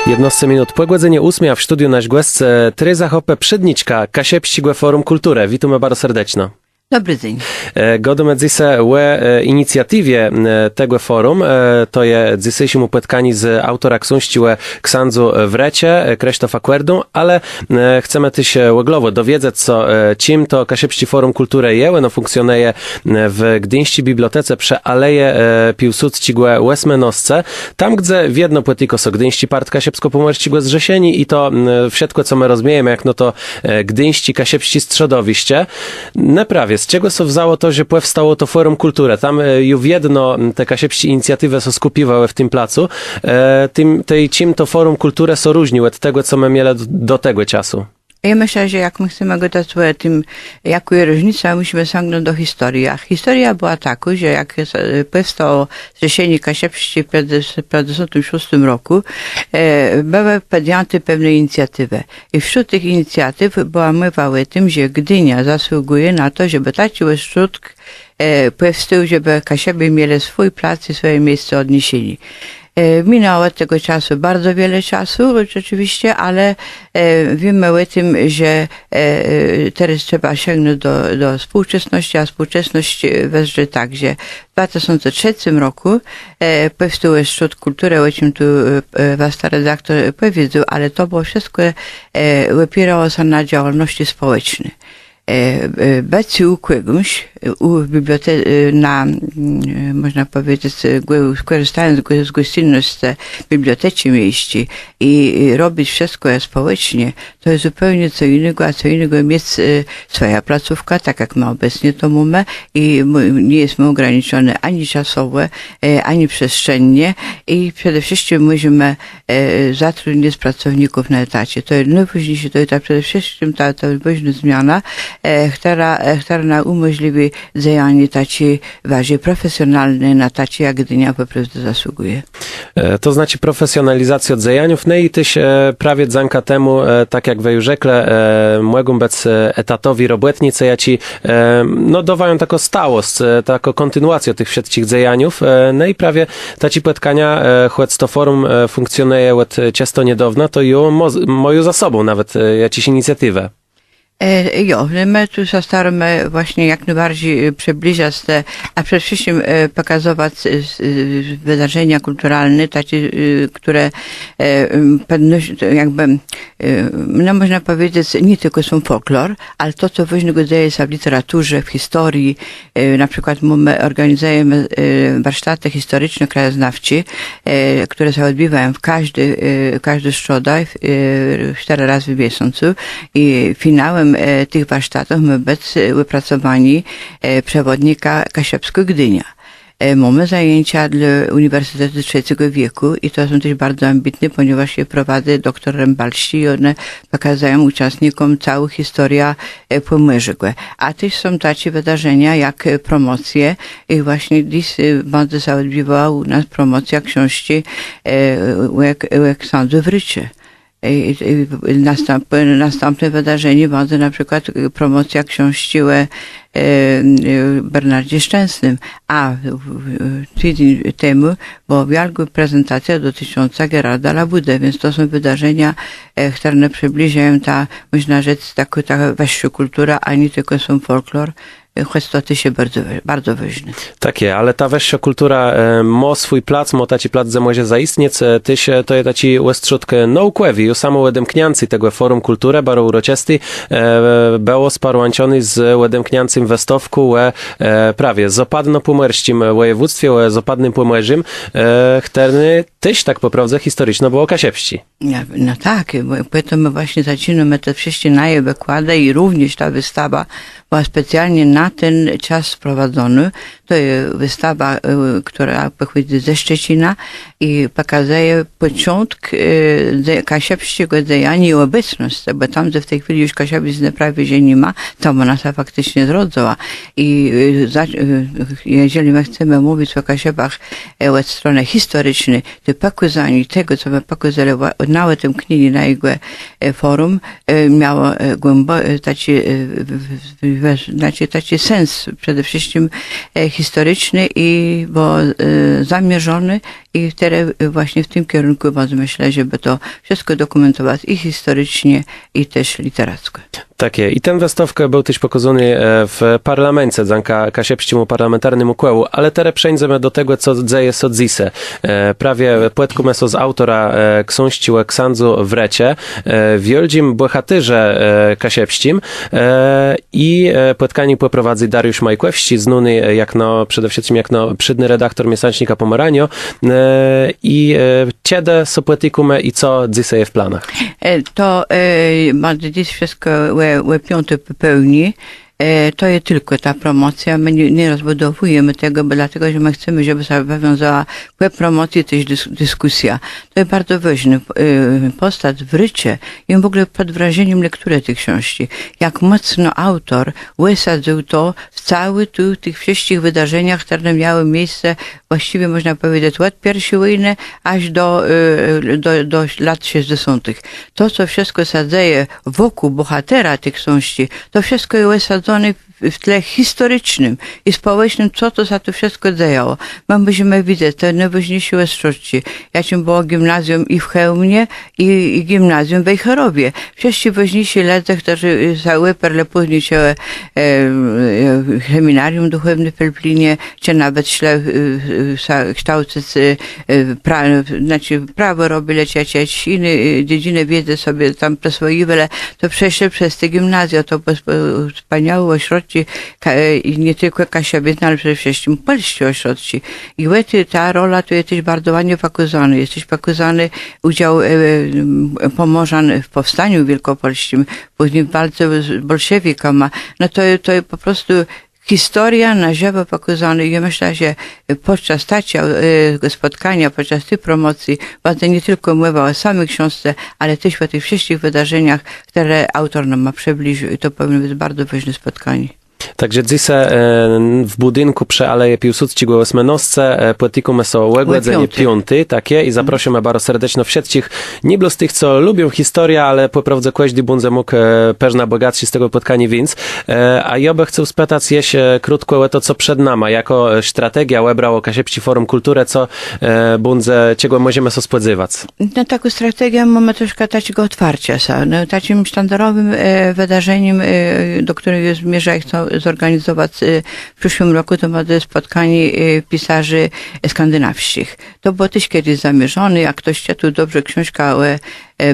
Jednostce minut płegłedzenie 8, a w studiu nasz głos Teresa Hoppe, przydniczka Kasiepścigłe Forum Kulturę. Witamy bardzo serdecznie. Dobry dzień. Godome dzisiaj inicjatywie tego forum, to je dzisiejszym upłytkani z autora książki Ksandzu Wrecie, Krzysztofa Kwerdu, ale chcemy też łeglowo dowiedzieć, co czym to Kasiepści Forum Kultury je, no funkcjonuje w Gdyńskiej Bibliotece przy Aleje Piłsudczigłe Łesmenosce, tam gdzie w jedno płytiko so Gdyński Part Kasiepsko-Pomorszczigłe Zrzesieni i to wszystko, co my rozumiemy, jak no to Gdyński Kasiepści Strzodowiście, prawie. Z czego so wzało to, że powstało to Forum Kultury? Tam już jedno te kasiepści inicjatywy so skupiwały w tym placu. Czym to Forum Kultury so różniło od tego, co my mieli do tego czasu? Ja myślę, że jak my chcemy go dać tym, jaką jest różnica, musimy sięgnąć do historii. A historia była taka, że jak powstało Zrzeszenie Kasiepści w 1956 roku, były podjęte pewne inicjatywy. I wśród tych inicjatyw była mowa o tym, że Gdynia zasługuje na to, żeby taki ośrodek powstał, żeby Kasiepy mieli swój plac i swoje miejsce odniesieni. Minęło od tego czasu bardzo wiele czasu, rzeczywiście, ale wiemy o tym, że teraz trzeba sięgnąć do współczesności, a współczesność wezrze tak, że w 2003 roku powstał Ośrodek Kultury, o czym tu was redaktor powiedział, ale to było wszystko opierało się na działalności społecznej. Beci ukłegłeś u bibliotece, można powiedzieć, korzystając z gościnności biblioteki mieści i robić wszystko społecznie, to jest zupełnie co innego, a co innego mieć swoja placówka, tak jak my obecnie to mamy i nie jesteśmy ograniczone ani czasowo, ani przestrzennie i przede wszystkim możemy zatrudnić pracowników na etacie. To jest najważniejsze, to jest przede wszystkim ta ważna zmiana, która nam umożliwi działanie takiej bardziej profesjonalnej na tacie, jak Gdynia po prostu zasługuje. To znaczy profesjonalizacja działaniów, no i tyś prawie dzanka temu, tak jak wy rzekle, mogą być etatowi robotnicy, ja ci no dawają taką stałość, taką kontynuację tych wszystkich działaniów, no i prawie taci płytkania, choć to forum funkcjonuje od często niedawno, to ją moją za sobą nawet jakieś inicjatywę. Jo, my tu się staramy właśnie jak najbardziej przybliżać te, a przede wszystkim pokazywać wydarzenia kulturalne, takie, które jakby, no można powiedzieć, nie tylko są folklor, ale to, co ważnego dzieje się w literaturze, w historii. Na przykład my organizujemy warsztaty historyczno-krajoznawcze, które się odbywają w każdy środę, 4 razy w miesiącu i finałem tych warsztatów my być wypracowani przewodnika Kasiepsko-Gdynia. Mamy zajęcia dla Uniwersytetu III wieku i to są też bardzo ambitne, ponieważ je prowadzi dr Rembalści i one pokazują uczestnikom całą historię Pomorza. A też są takie wydarzenia jak promocje i właśnie dziś bardzo się odbywała u nas promocja książki o Ksandzu Wrecie. Następne wydarzenie będzie na przykład promocja książki o Bernardzie Szczęsnym, a tydzień temu była wielka prezentacja dotycząca Gerarda Labudy, więc to są wydarzenia, które przybliżają można rzec, ta wyższa kultura, a nie tylko są folklor. Choć to się bardzo ważne. Takie, ale ta wyższa kultura ma swój plac, ma taki plac, że może zaistnieć, to jest taki ośrodek naukowy, już samo wedemkniancy tego Forum Kultury, bardzo uroczysty, było sparłączony z wedemkniancym westowku, prawie z opadno-pomorskim województwie, z opadnym pomorzem, który też tak po prawdzie historyczno było Kasiepści. No tak, bo my właśnie zaczynamy te wszystkie naje wykłady i również ta wystawa była specjalnie na ten czas sprowadzona. To jest wystawa, która pochodzi ze Szczecina i pokazuje początek kasiepskiego działania i obecność, bo tam, gdzie w tej chwili już Kasiepic prawie że nie ma, tam ona się faktycznie zrodziła. I jeżeli my chcemy mówić o Kasiepach od strony historycznej, to pokazanie tego, co my pokazali na tym kniei na jego forum, miało taki sens przede wszystkim historyczny i bo zamierzony i teraz właśnie w tym kierunku bardzo myślę, żeby to wszystko dokumentować i historycznie, i też literacko. Takie. I ten wystawka był też pokazany w parlamencie, za kasiepściemu parlamentarnemu kłębu, ale teraz przejdziemy do tego, co dzieje się dzisiaj. Prawie płetkumy z autora książki Ksandzu Wrecie, w olbrzymim bohaterze kasiepścim i płetkani poprowadzi Dariusz Majkłewski, znany przede wszystkim przydny redaktor miesięcznika Pomeranio i kiedy są płetikumy i co dzisiaj w planach? To ma dziś wszystko we piąte pełni. To jest tylko ta promocja. My nie rozbudowujemy tego, bo dlatego, że my chcemy, żeby zawiązała w promocji też dyskusja. To jest bardzo ważne. Postać w rycie i w ogóle pod wrażeniem lektury tej książki. Jak mocno autor wysadził to w całych tych wszystkich wydarzeniach, które miały miejsce właściwie można powiedzieć od I wojny aż do lat 60. To, co wszystko się dzieje wokół bohatera tej książki, to wszystko jest wysadzone w tle historycznym i społecznym, co to za to wszystko działo. My musimy widzieć te najważniejsze rzeczy, jakim było gimnazjum i w Chełmie, i gimnazjum w Wejherowie. Wszyscy ważniejsi ludzie, którzy załyperli później się seminarium duchowne w Pelplinie, czy nawet kształcić prawo robili, czy jakieś inne dziedziny wiedzy sobie tam przyswoili, to przeszli przez te gimnazja, to wspaniałe ośrodki i nie tylko kasiabietne, ale przede wszystkim polskie ośrodki. I ta rola to jest też bardzo ładnie pokazana. Jest też pokazany udział Pomorzan w powstaniu wielkopolskim, później w walce z bolszewikami. No to jest po prostu historia na żywo pokazana i ja myślę, że podczas tego spotkania, podczas tej promocji będę nie tylko mówiła o samej książce, ale też o tych wszystkich wydarzeniach, które autor nam ma przybliżył i to powinno być bardzo ważne spotkanie. Takže dzisiaj w budynku przy Aleje Piłsudskiego Osmenowce płetikumy są łegłedzenie piąty, takie, i zaprosimy bardzo serdecznie wszystkich, nie z tych, co lubią historię, ale po prawdzie każdy będzie mógł pewna bogatszy z tego spotkania więc. A ja bym chciał spytać się krótko o to, co przed nami, jako strategia wybrało Kasiepści Forum Kulturę, co będzie, czego możemy się spodziewać? No taką strategię mamy troszkę takiego otwarcia. No, takim sztandarowym wydarzeniem, do którego zmierza i chcą zorganizować w przyszłym roku, to będzie spotkanie pisarzy skandynawskich. To było też kiedyś zamierzone, jak ktoś czytał dobrze książkę o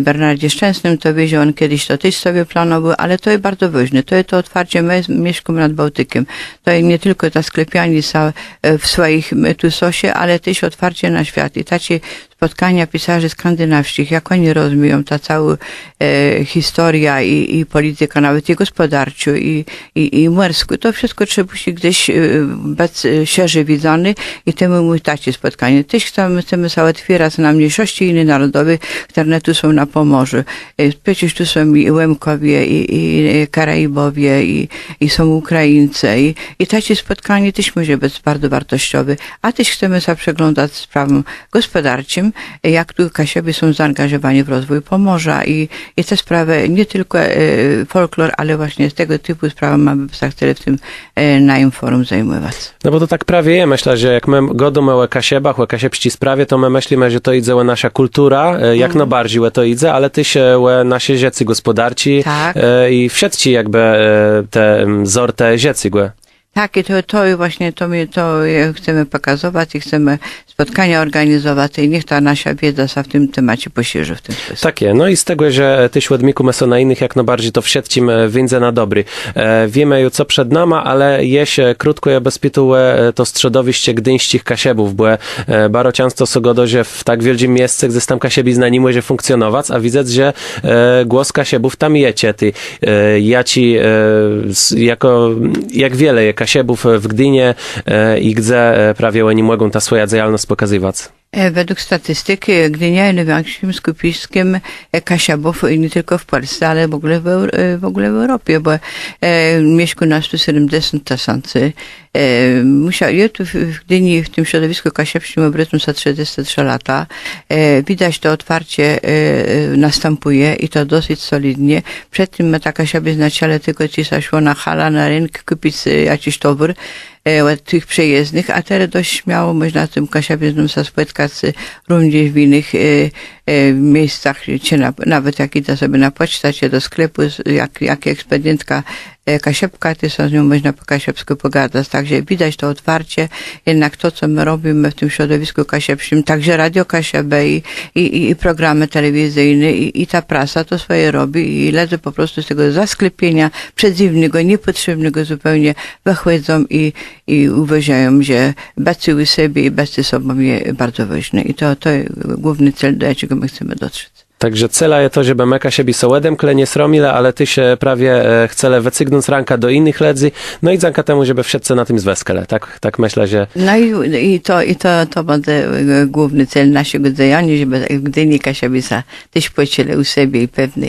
Bernardzie Szczęsnym, to wie, że on kiedyś to też sobie planował, ale to jest bardzo ważne. To jest to otwarcie mieszkam nad Bałtykiem. To jest nie tylko ta sklepianica w swoich tusosie, ale też otwarcie na świat. I takie spotkania pisarzy skandynawskich, jak oni rozumieją ta cała historia i polityka, nawet i gospodarcza, i morską, to wszystko trzeba się gdzieś być szerzej widzony i temu mój takie spotkanie. Też chcemy się otwierać na mniejszości inne narodowe, które tu są na Pomorzu. Przecież tu są i Łemkowie, i Karaibowie, i są Ukraińcy. I takie spotkanie też może być bardzo wartościowe. A też chcemy się przeglądać sprawom gospodarczym, jak tu Kasiebie są zaangażowani w rozwój Pomorza i te sprawy, nie tylko folklor, ale właśnie z tego typu sprawy mamy w tym na im forum zajmować. No bo to tak prawie je, myślę, że jak my godamy o Kasiebach, o kasiepści sprawie, to my myślimy, że to idzie o nasza kultura, jak no bardziej to idzie, ale też o nasze rzeczy gospodarci, tak. I wszyscy jakby te zorte rzeczy. Tak, i to właśnie to chcemy pokazywać i chcemy spotkania organizować i niech ta nasza wiedza się w tym temacie poszerzy w ten sposób. Takie, no i z tego, że też łodmiku są na innych, jak najbardziej to wszystkim wyjdzie na dobry. Wiemy już co przed nami, ale jeśli krótko ja bezpituję to strzedowiście gdyńskich Kasiebów, bo bardzo często są godozie w tak wielkim miejscu, gdzie tam Kasiebi znani może funkcjonować, a widzę, że głos Kasiebów tam jecie. Ja ci jak wiele je Kasiebów w Gdynie i gdzie prawie oni mogą ta swoja działalność pokazywać. Według statystyki Gdynia jest największym skupiskiem Kasiebów nie tylko w Polsce, ale w ogóle w Europie, bo mieszka nas tu 70 tysięcy Ja tu w Gdyni, w tym środowisku kasiepskim obrytym za 33 lata, widać to otwarcie następuje i to dosyć solidnie. Przed tym my taka siebie znaciele tylko ci szło na hala, na rynek kupić jakiś towar, od tych przejezdnych, a teraz dość śmiało można tym kasiabizmem spotkać również w innych miejscach, nawet jak idę sobie na pocztę, czy do sklepu, jak ekspedientka kasiepka, to z nią można po kasiepsku pogadać. Także widać to otwarcie, jednak to, co my robimy w tym środowisku kasiepskim, także Radio Kasiebę i programy telewizyjne i ta prasa to swoje robi i lecę po prostu z tego zasklepienia przedziwnego, niepotrzebnego zupełnie wychodzą i uważają, że bacyły sobie i bacy sobą je bardzo ważne. I to główny cel, do jakiego my chcemy dotrzeć. Takže celá je to, že by meka šebi so wedem klenie sromile, ale ty się prawie chcele wycygnąć z ranka do innych ledzy, no i zanka temu, żeby wszyscy na tym zweskele. Tak myślę, że... No i to będzie główny cel naszego działania, żeby w Gdyni Kasiabica też poczuли u siebie i pewne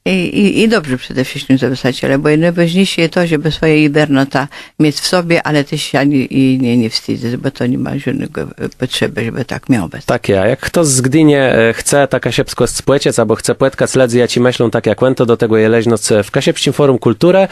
i dobrze przede wszystkim zapisać, bo najważniejsze jest to, żeby swoje ibernota mieć w sobie, ale też się nie wstydzić, bo to nie ma żadnego potrzeby, żeby tak miało być. Takie, a jak kto z Gdynie chce ta kasiepsko spłeciec, albo chce płetka sledzy, ja ci myślą tak jak łęto, do tego je leźnoc w Kasiepskim Forum Kulturę,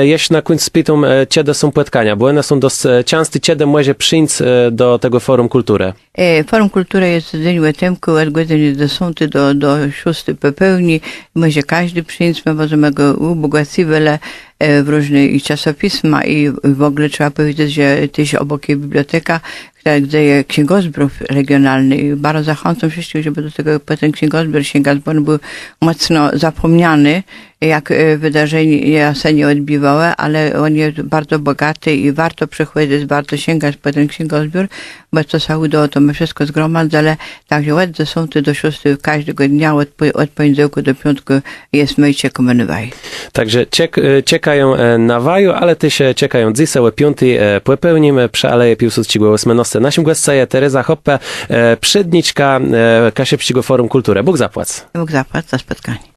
jeśli na końcu spytam, kiedy są płetkania, bo one są dość często, kiedy może przyjść do tego Forum Kultury. Forum Kultury jest w dzień Łetemku od godziny 10 do 6 po pełni. Może każdy przyjść, my możemy go ubogacić w różne i czasopisma i w ogóle trzeba powiedzieć, że też obok jest biblioteka, gdzie jest księgozbiór regionalny i bardzo zachęcam wszystkich, żeby do tego ten księgozbiór sięgać, bo on był mocno zapomniany, jak wydarzenie się nie odbywały, ale on jest bardzo bogaty i warto przychodzić, warto sięgać po ten księgozbiór, bo to się udało, to my wszystko zgromadzone, także od 10 do 6 każdego dnia, od poniedziałku do piątku jest myjcie komunywaj. Także czekają na waju, ale też czekają dzisiaj o 5 popełnimy przy Aleje Piłsudskiego 18. Naszym gościem jest Teresa Hoppe, przewodniczka Kasiepskiego Forum Kultury. Bóg zapłać. Bóg zapłać za spotkanie.